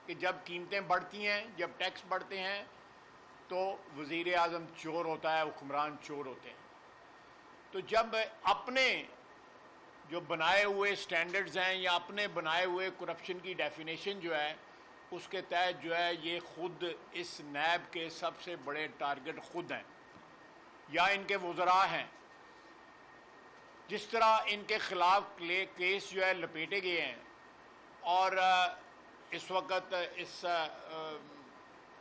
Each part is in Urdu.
کہ جب قیمتیں بڑھتی ہیں، جب ٹیکس بڑھتے ہیں تو وزیر اعظم چور ہوتا ہے، حکمران چور ہوتے ہیں. تو جب اپنے جو بنائے ہوئے سٹینڈرڈز ہیں یا اپنے بنائے ہوئے کرپشن کی ڈیفینیشن جو ہے اس کے تحت جو ہے یہ خود اس نیب کے سب سے بڑے ٹارگٹ خود ہیں یا ان کے وزراء ہیں. جس طرح ان کے خلاف کیس جو ہے لپیٹے گئے ہیں اور اس وقت اس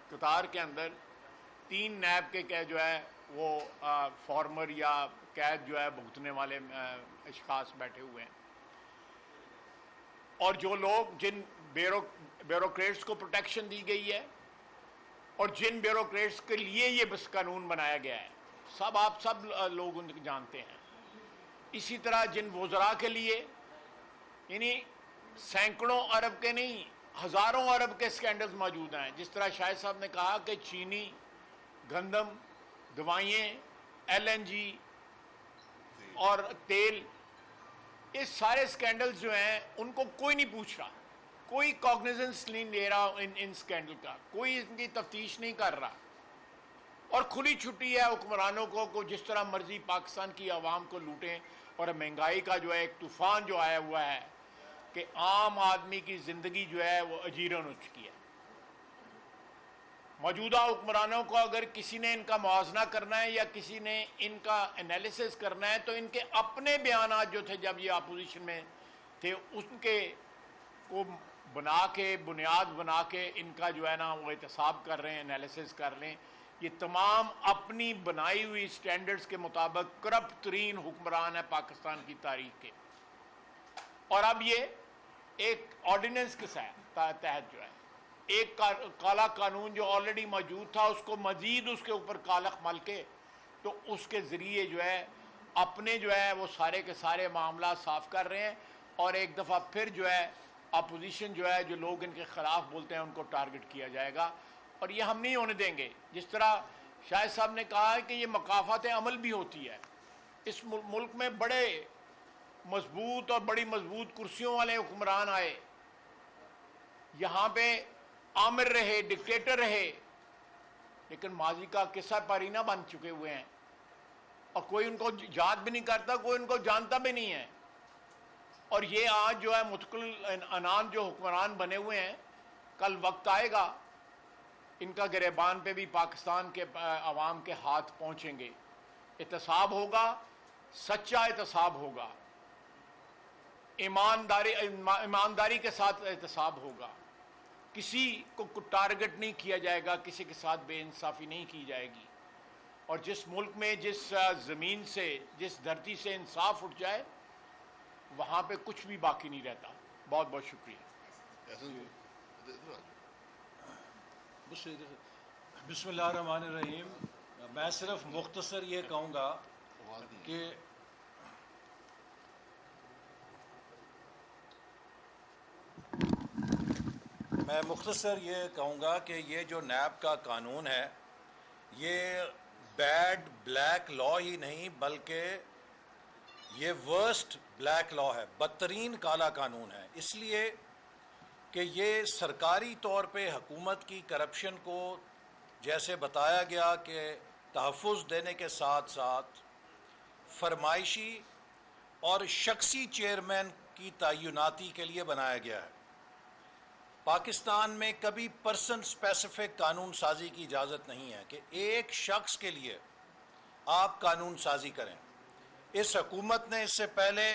قطار کے اندر 3 نیب کے جو ہے وہ فارمر یا قید جو ہے بھگتنے والے اشخاص بیٹھے ہوئے ہیں، اور جو لوگ جن بیوروکریٹس کو پروٹیکشن دی گئی ہے اور جن بیوروکریٹس کے لیے یہ بس قانون بنایا گیا ہے، آپ سب لوگ ان کو جانتے ہیں. اسی طرح جن وزراء کے لیے یعنی سینکڑوں ارب کے نہیں ہزاروں ارب کے سکینڈلز موجود ہیں. جس طرح شاہد صاحب نے کہا کہ چینی، گندم، دوائیں، LNG اور تیل، یہ سارے سکینڈلز جو ہیں ان کو کوئی نہیں پوچھ رہا، کوئی کاگنیزنس نہیں لے رہا ان سکینڈل کا، کوئی ان کی تفتیش نہیں کر رہا، اور کھلی چھٹی ہے حکمرانوں کو جس طرح مرضی پاکستان کی عوام کو لوٹیں. اور مہنگائی کا جو ہے ایک طوفان جو آیا ہوا ہے کہ عام آدمی کی زندگی جو ہے وہ اجیرن ہو چکی ہے. موجودہ حکمرانوں کو اگر کسی نے ان کا موازنہ کرنا ہے یا کسی نے ان کا انالیسس کرنا ہے تو ان کے اپنے بیانات جو تھے جب یہ اپوزیشن میں تھے ان کے کو بنا کے بنیاد بنا کے ان کا جو ہے نا وہ احتساب کر رہے ہیں، انالیسس کر لیں. یہ تمام اپنی بنائی ہوئی سٹینڈرڈز کے مطابق کرپٹ ترین حکمران ہے پاکستان کی تاریخ کے. اور اب یہ ایک آرڈیننس کے تحت جو ہے ایک کالا قانون جو آلریڈی موجود تھا اس کو مزید اس کے اوپر کالخ مل کے تو اس کے ذریعے جو ہے اپنے جو ہے وہ سارے کے سارے معاملات صاف کر رہے ہیں. اور ایک دفعہ پھر جو ہے اپوزیشن جو ہے جو لوگ ان کے خلاف بولتے ہیں ان کو ٹارگٹ کیا جائے گا، اور یہ ہم نہیں ہونے دیں گے. جس طرح شاہد صاحب نے کہا ہے کہ یہ مقافات عمل بھی ہوتی ہے. اس ملک میں بڑے مضبوط اور بڑی مضبوط کرسیوں والے حکمران آئے، یہاں پہ آمر رہے، ڈکٹیٹر رہے، لیکن ماضی کا قصہ پارینہ بن چکے ہوئے ہیں اور کوئی ان کو یاد بھی نہیں کرتا، کوئی ان کو جانتا بھی نہیں ہے. اور یہ آج جو ہے متقل عنان جو حکمران بنے ہوئے ہیں، کل وقت آئے گا ان کا گریبان پہ بھی پاکستان کے عوام کے ہاتھ پہنچیں گے. احتساب ہوگا، سچا احتساب ہوگا، ایمانداری کے ساتھ احتساب ہوگا. کسی کو ٹارگٹ نہیں کیا جائے گا، کسی کے ساتھ بے انصافی نہیں کی جائے گی. اور جس ملک میں جس زمین سے جس دھرتی سے انصاف اٹھ جائے وہاں پہ کچھ بھی باقی نہیں رہتا. بہت بہت شکریہ. بسم اللہ الرحمن الرحیم. میں صرف مختصر یہ کہوں گا کہ یہ جو نیب کا قانون ہے یہ بیڈ بلیک لا ہی نہیں بلکہ یہ ورسٹ بلیک لا ہے، بدترین کالا قانون ہے. اس لیے کہ یہ سرکاری طور پہ حکومت کی کرپشن کو جیسے بتایا گیا کہ تحفظ دینے کے ساتھ ساتھ فرمائشی اور شخصی چیئرمین کی تعیناتی کے لیے بنایا گیا ہے. پاکستان میں کبھی پرسن اسپیسیفک قانون سازی کی اجازت نہیں ہے کہ ایک شخص کے لیے آپ قانون سازی کریں. اس حکومت نے اس سے پہلے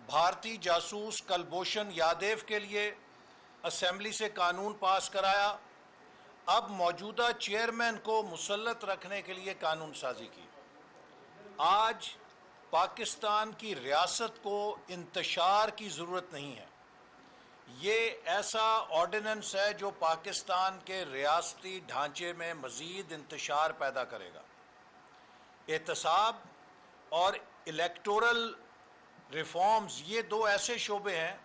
بھارتی جاسوس کلبھوشن یادیو کے لیے اسمبلی سے قانون پاس کرایا، اب موجودہ چیئرمین کو مسلط رکھنے کے لیے قانون سازی کی. آج پاکستان کی ریاست کو انتشار کی ضرورت نہیں ہے. یہ ایسا آرڈیننس ہے جو پاکستان کے ریاستی ڈھانچے میں مزید انتشار پیدا کرے گا. احتساب اور الیکٹورل ریفارمز یہ دو ایسے شعبے ہیں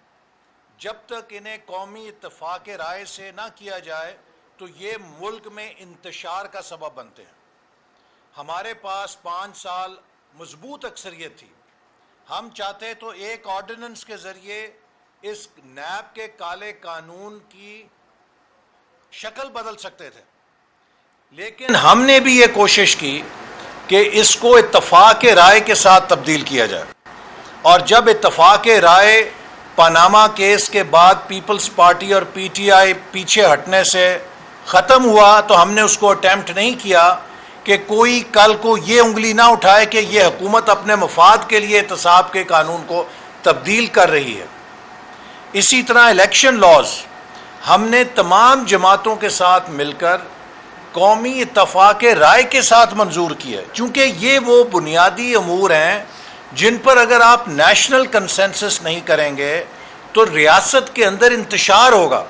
جب تک انہیں قومی اتفاق رائے سے نہ کیا جائے تو یہ ملک میں انتشار کا سبب بنتے ہیں. ہمارے پاس 5 سال مضبوط اکثریت تھی. ہم چاہتے تو ایک آرڈیننس کے ذریعے اس نیب کے کالے قانون کی شکل بدل سکتے تھے، لیکن ہم نے بھی یہ کوشش کی کہ اس کو اتفاق رائے کے ساتھ تبدیل کیا جائے، اور جب اتفاق رائے پاناما کیس کے بعد پیپلز پارٹی اور پی ٹی آئی پیچھے ہٹنے سے ختم ہوا تو ہم نے اس کو اٹیمپٹ نہیں کیا کہ کوئی کل کو یہ انگلی نہ اٹھائے کہ یہ حکومت اپنے مفاد کے لیے احتساب کے قانون کو تبدیل کر رہی ہے۔ اسی طرح الیکشن لاز ہم نے تمام جماعتوں کے ساتھ مل کر قومی اتفاق رائے کے ساتھ منظور کیا ہے، چونکہ یہ وہ بنیادی امور ہیں جن پر اگر آپ نیشنل کنسنسس نہیں کریں گے تو ریاست کے اندر انتشار ہوگا۔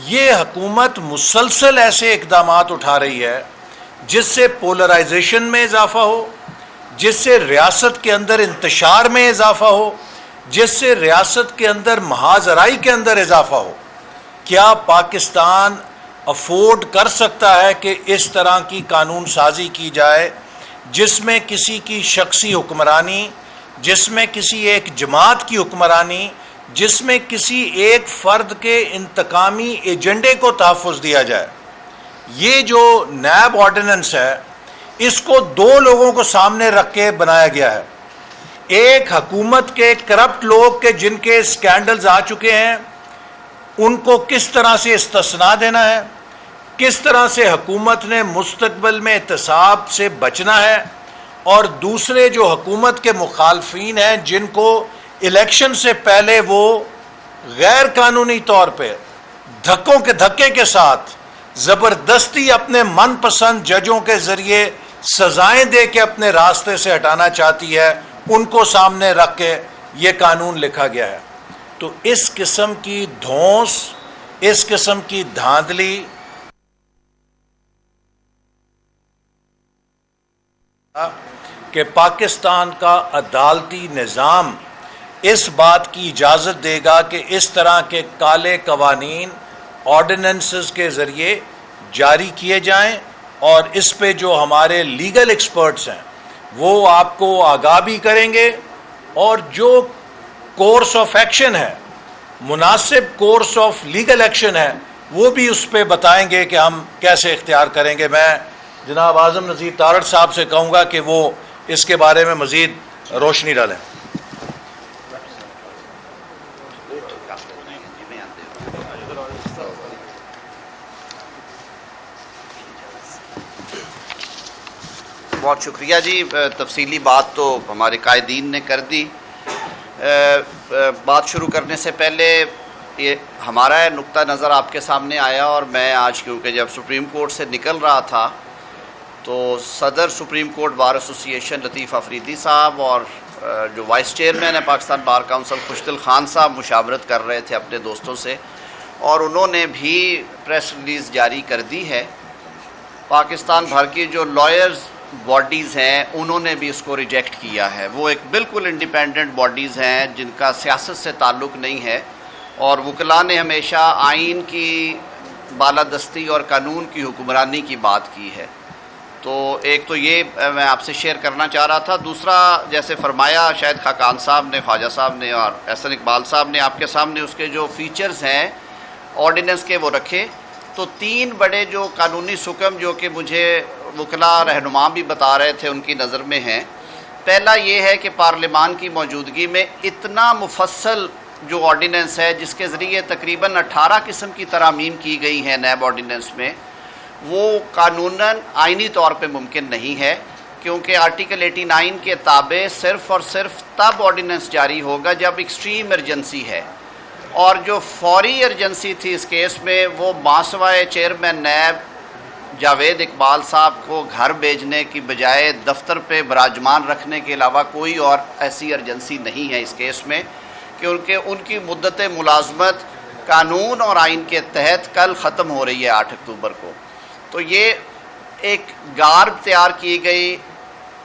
یہ حکومت مسلسل ایسے اقدامات اٹھا رہی ہے جس سے پولرائزیشن میں اضافہ ہو، جس سے ریاست کے اندر انتشار میں اضافہ ہو، جس سے ریاست کے اندر محاذ آرائی کے اندر اضافہ ہو۔ کیا پاکستان افورڈ کر سکتا ہے کہ اس طرح کی قانون سازی کی جائے جس میں کسی کی شخصی حکمرانی، جس میں کسی ایک جماعت کی حکمرانی، جس میں کسی ایک فرد کے انتقامی ایجنڈے کو تحفظ دیا جائے؟ یہ جو نیب آرڈیننس ہے اس کو دو لوگوں کو سامنے رکھ کے بنایا گیا ہے، ایک حکومت کے کرپٹ لوگ کے جن کے سکینڈلز آ چکے ہیں ان کو کس طرح سے استثناء دینا ہے، کس طرح سے حکومت نے مستقبل میں احتساب سے بچنا ہے، اور دوسرے جو حکومت کے مخالفین ہیں جن کو الیکشن سے پہلے وہ غیر قانونی طور پہ دھکے کے ساتھ زبردستی اپنے من پسند ججوں کے ذریعے سزائیں دے کے اپنے راستے سے ہٹانا چاہتی ہے، ان کو سامنے رکھ کے یہ قانون لکھا گیا ہے۔ تو اس قسم کی دھونس، اس قسم کی دھاندلی کہ پاکستان کا عدالتی نظام اس بات کی اجازت دے گا کہ اس طرح کے کالے قوانین آرڈیننسز کے ذریعے جاری کیے جائیں، اور اس پہ جو ہمارے لیگل ایکسپرٹس ہیں وہ آپ کو آگاہ بھی کریں گے، اور جو کورس آف ایکشن ہے، مناسب کورس آف لیگل ایکشن ہے، وہ بھی اس پہ بتائیں گے کہ ہم کیسے اختیار کریں گے۔ میں جناب اعظم نذیر تارڑ صاحب سے کہوں گا کہ وہ اس کے بارے میں مزید روشنی ڈالیں۔ بہت شکریہ جی، تفصیلی بات تو ہمارے قائدین نے کر دی۔ بات شروع کرنے سے پہلے یہ ہمارا نقطہ نظر آپ کے سامنے آیا، اور میں آج کیونکہ جب سپریم کورٹ سے نکل رہا تھا تو صدر سپریم کورٹ بار ایسوسی ایشن لطیف افریدی صاحب اور جو وائس چیئرمین ہے پاکستان بار کونسل خوشدل خان صاحب مشاورت کر رہے تھے اپنے دوستوں سے، اور انہوں نے بھی پریس ریلیز جاری کر دی ہے۔ پاکستان بھر کی جو لائرز باڈیز ہیں انہوں نے بھی اس کو ریجیکٹ کیا ہے۔ وہ ایک بالکل انڈیپینڈنٹ باڈیز ہیں جن کا سیاست سے تعلق نہیں ہے، اور وکلاء نے ہمیشہ آئین کی بالادستی اور قانون کی حکمرانی کی بات کی ہے۔ تو ایک تو یہ میں آپ سے شیئر کرنا چاہ رہا تھا۔ دوسرا، جیسے فرمایا شاہد خاقان صاحب نے، خواجہ صاحب نے اور احسن اقبال صاحب نے آپ کے سامنے اس کے جو فیچرز ہیں آرڈیننس کے وہ رکھے، تو تین بڑے جو قانونی حکم جو کہ مجھے وکلاء رہنما بھی بتا رہے تھے ان کی نظر میں ہیں۔ پہلا یہ ہے کہ پارلیمان کی موجودگی میں اتنا مفصل جو آرڈیننس ہے جس کے ذریعے تقریباً 18 قسم کی ترامیم کی گئی ہیں نیب آرڈیننس میں، وہ قانوناً آئینی طور پہ ممکن نہیں ہے، کیونکہ آرٹیکل 89 کے تابع صرف اور صرف تب آرڈیننس جاری ہوگا جب ایکسٹریم ایمرجنسی ہے، اور جو فوری ایمرجنسی تھی اس کیس میں وہ ماسوائے چیئرمین نیب جاوید اقبال صاحب کو گھر بھیجنے کی بجائے دفتر پہ براجمان رکھنے کے علاوہ کوئی اور ایسی ایمرجنسی نہیں ہے اس کیس میں، کیونکہ ان کی مدت ملازمت قانون اور آئین کے تحت کل ختم ہو رہی ہے 8 اکتوبر کو۔ تو یہ ایک گارب تیار کی گئی،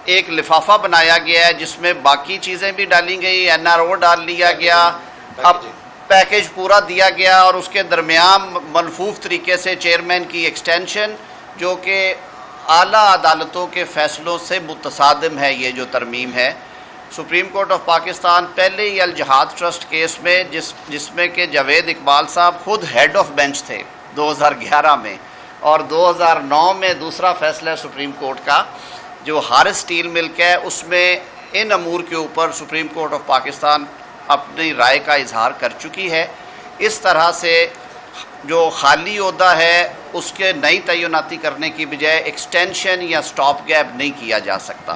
ایک لفافہ بنایا گیا ہے جس میں باقی چیزیں بھی ڈالی گئی، NRO ڈال لیا گیا، اب پیکیج پورا دیا گیا، اور اس کے درمیان ملفوف طریقے سے چیئرمین کی ایکسٹینشن جو کہ اعلیٰ عدالتوں کے فیصلوں سے متصادم ہے۔ یہ جو ترمیم ہے سپریم کورٹ آف پاکستان پہلے ہی الجہاد ٹرسٹ کیس میں جس میں کہ جاوید اقبال صاحب خود ہیڈ آف بینچ تھے، 2011 میں، اور 2009 میں دوسرا فیصلہ ہے سپریم کورٹ کا جو حارث اسٹیل مل کا ہے، اس میں ان امور کے اوپر سپریم کورٹ آف پاکستان اپنی رائے کا اظہار کر چکی ہے۔ اس طرح سے جو خالی عہدہ ہے اس کے نئی تعیناتی کرنے کی بجائے ایکسٹینشن یا سٹاپ گیپ نہیں کیا جا سکتا۔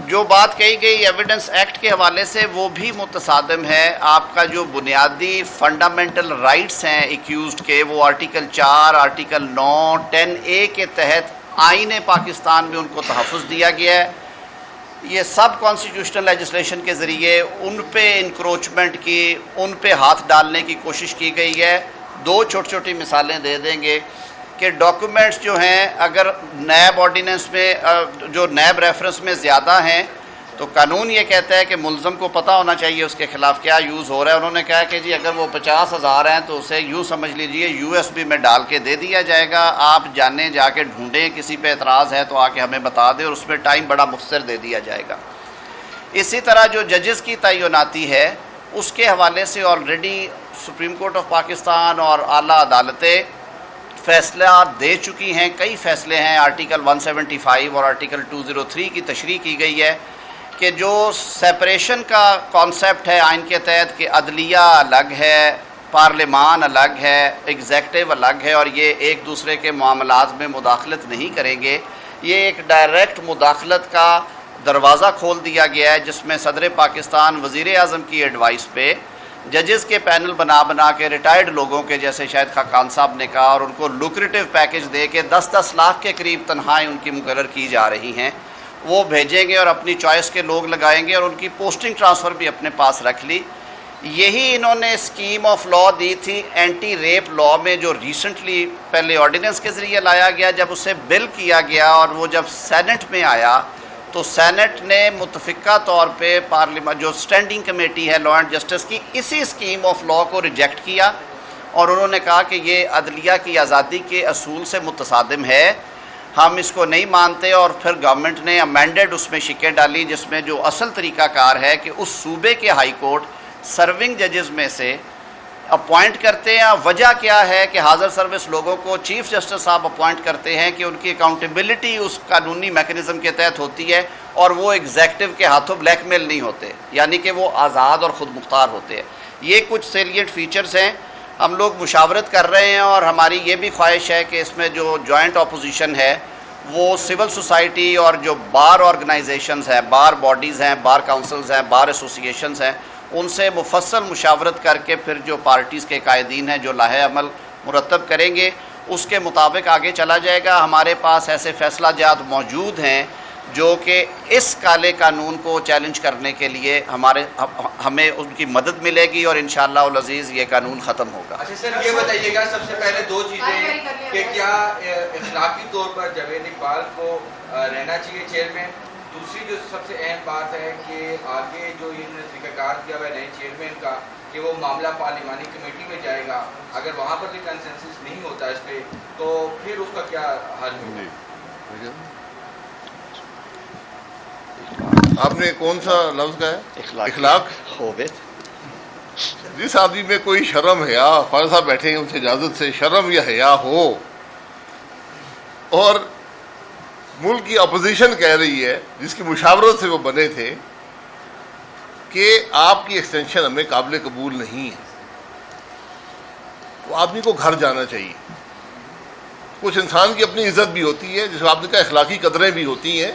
جو بات کہی گئی ایویڈنس ایکٹ کے حوالے سے وہ بھی متصادم ہے۔ آپ کا جو بنیادی فنڈامنٹل رائٹس ہیں ایکیوزڈ کے، وہ آرٹیکل 4، آرٹیکل 9، 10A کے تحت آئین پاکستان میں ان کو تحفظ دیا گیا ہے۔ یہ سب کانسٹیٹیوشنل لیجسلیشن کے ذریعے ان پہ انکروچمنٹ کی، ان پہ ہاتھ ڈالنے کی کوشش کی گئی ہے۔ دو چھوٹی چھوٹی مثالیں دے دیں گے کہ ڈاکومنٹس جو ہیں اگر نیب آرڈیننس میں جو نیب ریفرنس میں زیادہ ہیں تو قانون یہ کہتا ہے کہ ملزم کو پتہ ہونا چاہیے اس کے خلاف کیا یوز ہو رہا ہے۔ انہوں نے کہا کہ جی اگر وہ 50,000 ہیں تو اسے یوں سمجھ لیجئے USB میں ڈال کے دے دیا جائے گا، آپ جانے جا کے ڈھونڈیں، کسی پہ اعتراض ہے تو آ کے ہمیں بتا دیں، اور اس میں ٹائم بڑا مختصر دے دیا جائے گا۔ اسی طرح جو ججز کی تعیناتی ہے اس کے حوالے سے already supreme court of Pakistan اور اعلیٰ عدالتیں فیصلہ دے چکی ہیں، کئی فیصلے ہیں۔ آرٹیکل 175 اور آرٹیکل 203 کی تشریح کی گئی ہے کہ جو سیپریشن کا کانسیپٹ ہے آئین کے تحت کہ عدلیہ الگ ہے، پارلیمان الگ ہے، ایگزیکٹو الگ ہے، اور یہ ایک دوسرے کے معاملات میں مداخلت نہیں کریں گے، یہ ایک ڈائریکٹ مداخلت کا دروازہ کھول دیا گیا ہے، جس میں صدر پاکستان وزیر اعظم کی ایڈوائس پہ ججز کے پینل بنا کے ریٹائرڈ لوگوں کے جیسے شاہد خاقان صاحب نے کہا، اور ان کو لوکریٹو پیکج دے کے 10-10 لاکھ کے قریب تنخواہیں ان کی مقرر کی جا رہی ہیں، وہ بھیجیں گے اور اپنی چوائس کے لوگ لگائیں گے، اور ان کی پوسٹنگ ٹرانسفر بھی اپنے پاس رکھ لی۔ یہی انہوں نے اسکیم آف لا دی تھی اینٹی ریپ لا میں، جو ریسنٹلی پہلے آرڈیننس کے ذریعے لایا گیا، جب اسے بل کیا گیا اور وہ جب سینٹ میں آیا تو سینٹ نے متفقہ طور پہ پارلیمان جو اسٹینڈنگ کمیٹی ہے لا اینڈ جسٹس کی، اسی اسکیم آف لا کو ریجیکٹ کیا، اور انہوں نے کہا کہ یہ عدلیہ کی آزادی کے اصول سے متصادم ہے، ہم اس کو نہیں مانتے، اور پھر گورنمنٹ نے امینڈڈ اس میں شکیں ڈالی، جس میں جو اصل طریقہ کار ہے کہ اس صوبے کے ہائی کورٹ سرونگ ججز میں سے اپوائنٹ کرتے ہیں۔ وجہ کیا ہے کہ حاضر سروس لوگوں کو چیف جسٹس صاحب اپوائنٹ کرتے ہیں کہ ان کی اکاؤنٹیبلٹی اس قانونی میکنزم کے تحت ہوتی ہے، اور وہ ایگزیکٹو کے ہاتھوں بلیک میل نہیں ہوتے، یعنی کہ وہ آزاد اور خود مختار ہوتے ہیں۔ یہ کچھ سیلیٹ فیچرز ہیں۔ ہم لوگ مشاورت کر رہے ہیں، اور ہماری یہ بھی خواہش ہے کہ اس میں جو جوائنٹ اپوزیشن ہے وہ سول سوسائٹی اور جو بار آرگنائزیشنز ہیں، بار باڈیز ہیں، بار کاؤنسلز ہیں، بار ایسوسیشنز ہیں، ان سے مفصل مشاورت کر کے پھر جو پارٹیز کے قائدین ہیں جو لائحہ عمل مرتب کریں گے اس کے مطابق آگے چلا جائے گا۔ ہمارے پاس ایسے فیصلہ جات موجود ہیں جو کہ اس کالے قانون کو چیلنج کرنے کے لیے ہمیں ان کی مدد ملے گی، اور انشاءاللہ العزیز یہ قانون ختم ہوگا۔ اچھا سر، یہ بتائیے گا سب سے پہلے دو چیزیں کہ کیا اخلاقی طور پر جاوید اقبال کو رہنا چاہیے چیئرمین، دوسری جو سب سے اہم بات ہے کہ آگے جو انہوں نے طریقہ کار دیا ہوا ہے نئے چیئرمین کا کہ وہ معاملہ پارلیمانی کمیٹی میں جائے گا، اگر وہاں پر بھی کنسنسس نہیں ہوتا اس پہ تو پھر اس کا کیا حل ہوگا؟ آپ نے کون سا لفظ کہا ہے؟ اخلاق ہوگے۔ جس آدمی میں کوئی شرم حیا، فارغ صاحب بیٹھے ہیں ان سے اجازت سے، شرم یا حیا ہو، اور ملک کی اپوزیشن کہہ رہی ہے جس کی مشاورت سے وہ بنے تھے کہ آپ کی ایکسٹینشن ہمیں قابل قبول نہیں ہے، تو آدمی کو گھر جانا چاہیے۔ کچھ انسان کی اپنی عزت بھی ہوتی ہے، جس کو آپ نے کہا اخلاقی قدریں بھی ہوتی ہیں۔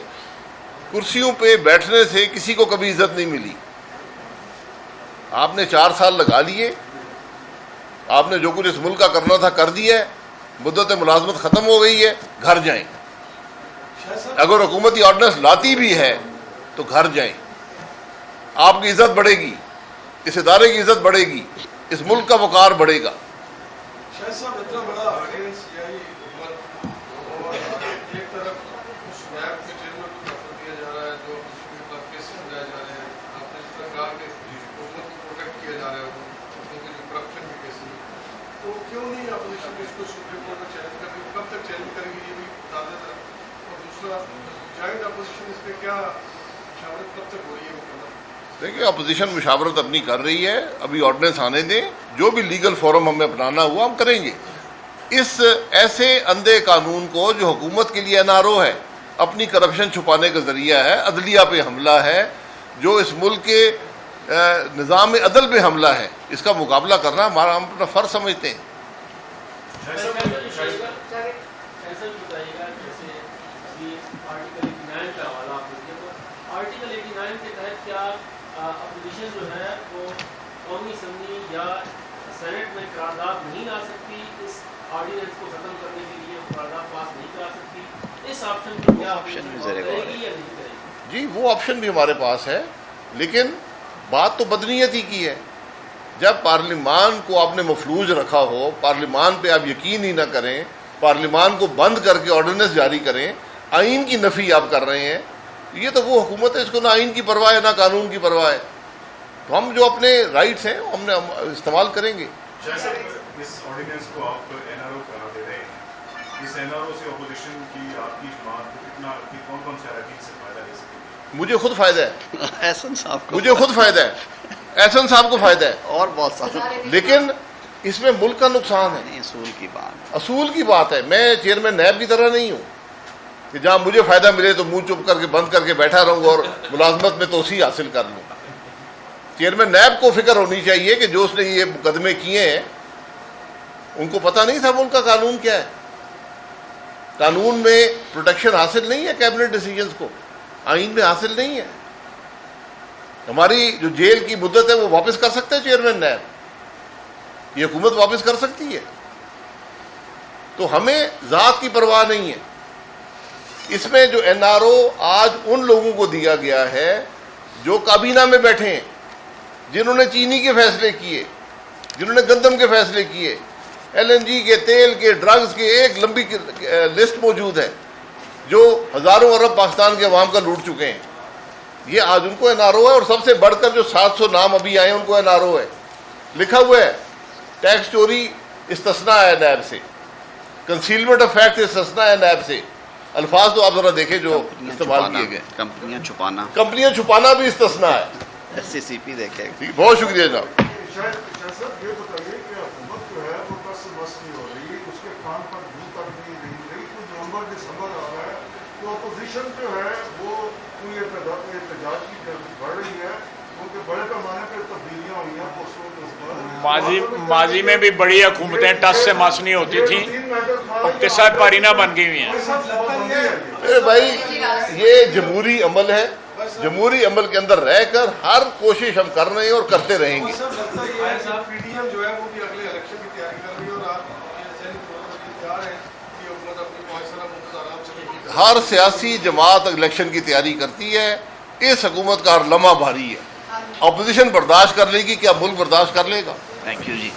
کرسیوں پہ بیٹھنے سے کسی کو کبھی عزت نہیں ملی۔ آپ نے 4 سال لگا لیے، آپ نے جو کچھ اس ملک کا کرنا تھا کر دیا ہے، مدت ملازمت ختم ہو گئی ہے، گھر جائیں۔ اگر حکومتی آرڈیننس لاتی بھی ہے تو گھر جائیں، آپ کی عزت بڑھے گی، اس ادارے کی عزت بڑھے گی، اس ملک کا وقار بڑھے گا۔ شاہد صاحب، اتنا بڑا آرڈیننس سیائی حکومت اور ایک طرف اس نیب کے چیئرمین کو دفتر دیا جا رہا ہے جو کیسز سمجھائے جا رہے ہیں، آپ نے اس طرح کہا کہ حکومت کو پروٹیکٹ کیا جا رہا ہے کیونکہ جو کرپشن کے کیسز ہیں، تو کیوں نہیں اپوزیشن اس کو سپریم کورٹ میں چیلنج کریں گے؟ کب تک چیلنج کریں گے یہ بھی بتا دیں ذرا، اور دوسرا جوائنٹ اپوزیشن اس پہ کیا مشاورت کب تک ہو رہی ہے وہ کرنا؟ دیکھیں اپوزیشن مشاورت اپنی کر رہی ہے، ابھی آرڈیننس آنے دیں، جو بھی لیگل فورم ہمیں اپنانا ہوا ہم کریں گے۔ اس ایسے اندھے قانون کو جو حکومت کے لیے NRO ہے، اپنی کرپشن چھپانے کا ذریعہ ہے، عدلیہ پہ حملہ ہے، جو اس ملک کے نظام عدل پہ حملہ ہے، اس کا مقابلہ کرنا ہمارا ہم اپنا فرض سمجھتے ہیں۔ آرٹیکل 89 کے تحت کیا اپوزیشن جو ہے وہ قومی اسمبلی یا سینٹ میں قرارداد نہیں لا سکتی، اس آرڈیننس کو ختم کرنے کے لیے قرارداد پاس نہیں کرا سکتی؟ اس آپشن پر کیا آپشن بھی کرے گی یا نہیں کرے گی؟ جی وہ آپشن بھی ہمارے پاس ہے، لیکن بات تو بدنیت ہی کی ہے۔ جب پارلیمان کو آپ نے مفلوج رکھا ہو، پارلیمان پہ آپ یقین ہی نہ کریں، پارلیمان کو بند کر کے آرڈیننس جاری کریں، آئین کی نفی آپ کر رہے ہیں، یہ تو وہ حکومت ہے اس کو نہ آئین کی پرواہ ہے نہ قانون کی پرواہ ہے۔ تو ہم جو اپنے رائٹس ہیں ہم نے استعمال کریں گے۔ جیسے اس آرڈیننس کو آپ NRO قرار دے رہے ہیں، اس NRO سے اپوزیشن کی آپ کی جماعت کو کتنا کون سے اراکین سے فائدہ لے سکتے ہیں؟ مجھے خود فائدہ ہے، احسن صاحب کو مجھے خود فائدہ ہے، احسن صاحب کو فائدہ ہے، اور بہت سارا لیکن اس میں ملک کا نقصان ہے۔ اصول کی بات۔ اصول کی بات ہے، میں چیئرمین نیب کی طرح نہیں ہوں کہ جہاں مجھے فائدہ ملے تو منہ چپ کر کے بند کر کے بیٹھا رہوں اور ملازمت میں توسیع حاصل کر لوں۔ چیئرمین نیب کو فکر ہونی چاہیے کہ جو اس نے یہ مقدمے کیے ہیں ان کو پتہ نہیں تھا ملک کا قانون کیا ہے، قانون میں پروٹیکشن حاصل نہیں ہے، کیبنٹ ڈیسیجنز کو آئین میں حاصل نہیں ہے۔ ہماری جو جیل کی مدت ہے وہ واپس کر سکتے ہیں چیئرمین نیب، یہ حکومت واپس کر سکتی ہے۔ تو ہمیں ذات کی پرواہ نہیں ہے۔ اس میں جو NRO آج ان لوگوں کو دیا گیا ہے جو کابینہ میں بیٹھے ہیں، جنہوں نے چینی کے فیصلے کیے، جنہوں نے گندم کے فیصلے کیے، LNG کے، تیل کے، ڈرگز کے، ایک لمبی لسٹ موجود ہے، جو ہزاروں ارب پاکستان کے عوام کا لوٹ چکے ہیں۔ یہ آج ان کو NRO ہے، اور سب سے بڑھ کر جو 700 نام ابھی آئے ہیں ان کو NRO ہے۔ لکھا ہوا ہے ٹیکس چوری استثناء ہے نیب سے، کنسیلمنٹ آف فیکٹ استثناء ہے نیب سے۔ الفاظ تو آپ ذرا دیکھیں جو استعمال کیے گئے۔ کمپنیاں چھپانا بھی استثناء ہے۔ SCCP دیکھے۔ بہت شکریہ جناب۔ شاید صاحب یہ بتائیے کہ حکومت جو ہے وہ بس نہیں ہو رہی، اس کے کام پر دھول تک نہیں رہی، تو نومبر دسمبر آ رہا ہے تو اپوزیشن جو ہے وہ پوری احتجاج کی بڑھ رہی ہے، کیونکہ بڑے پیمانے پہ تبدیلیاں ہوئی ہیں ماضی میں بھی بڑی حکومتیں ٹس سے مس نہیں ہوتی تھیں، اقتصاد پارینہ بن گئی ہوئی ہیں۔ بھائی یہ جمہوری عمل ہے، جمہوری عمل کے اندر رہ کر ہر کوشش ہم کر رہے ہیں اور کرتے رہیں گے۔ PDM جو ہے وہ بھی اگلے الیکشن کی تیاری کر رہی ہے، اور آپ تیار ہیں کہ حکومت اپنی 5 سالہ مدت آرام سے؟ ہر سیاسی جماعت الیکشن کی تیاری کرتی ہے، اس حکومت کا ہر لمحہ بھاری ہے۔ اپوزیشن برداشت کر لے گی، کیا ملک برداشت کر لے گا؟ Thank you G.